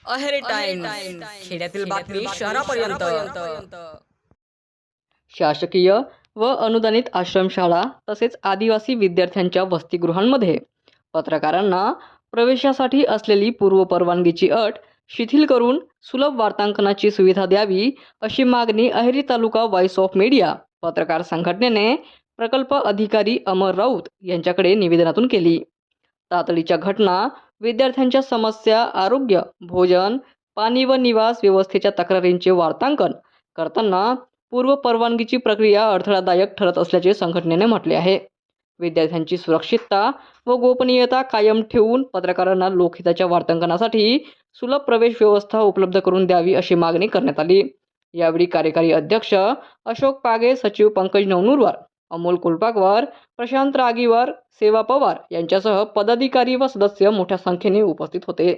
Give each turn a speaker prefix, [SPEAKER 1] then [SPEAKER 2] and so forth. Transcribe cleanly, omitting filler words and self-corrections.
[SPEAKER 1] Aheri times, खेड्यातील बातमी शहरापर्यंत.
[SPEAKER 2] शासकीय व अनुदानित आश्रमशाळा तसेच आदिवासी विद्यार्थ्यांच्या वसतिगृहांमध्ये पत्रकारांना प्रवेशासाठी असलेली पूर्वपरवानगीची अट शिथिल करून सुलभ वार्तांकनाची सुविधा द्यावी अशी मागणी अहेरी तालुका व्हॉइस ऑफ मीडिया पत्रकार संघटनेने प्रकल्प अधिकारी अमर राऊत यांच्याकडे निवेदनातून केली. तातडीच्या घटना, विद्यार्थ्यांच्या समस्या, आरोग्य, भोजन, पाणी व निवास व्यवस्थेच्या तक्रारींचे वार्तांकन करताना पूर्व परवानगीची प्रक्रिया अडथळादायक ठरत असल्याचे संघटनेने म्हटले आहे. विद्यार्थ्यांची सुरक्षितता व गोपनीयता कायम ठेवून पत्रकारांना लोकहिताच्या वार्तांकनासाठी सुलभ प्रवेश व्यवस्था उपलब्ध करून द्यावी अशी मागणी करण्यात आली. यावेळी कार्यकारी अध्यक्ष अशोक पागे, सचिव पंकज नवनुरवार, अमोल कुलपाकवार, प्रशांत रागीवार, सेवा पवार यांच्यासह पदाधिकारी व सदस्य मोठ्या संख्येने उपस्थित होते.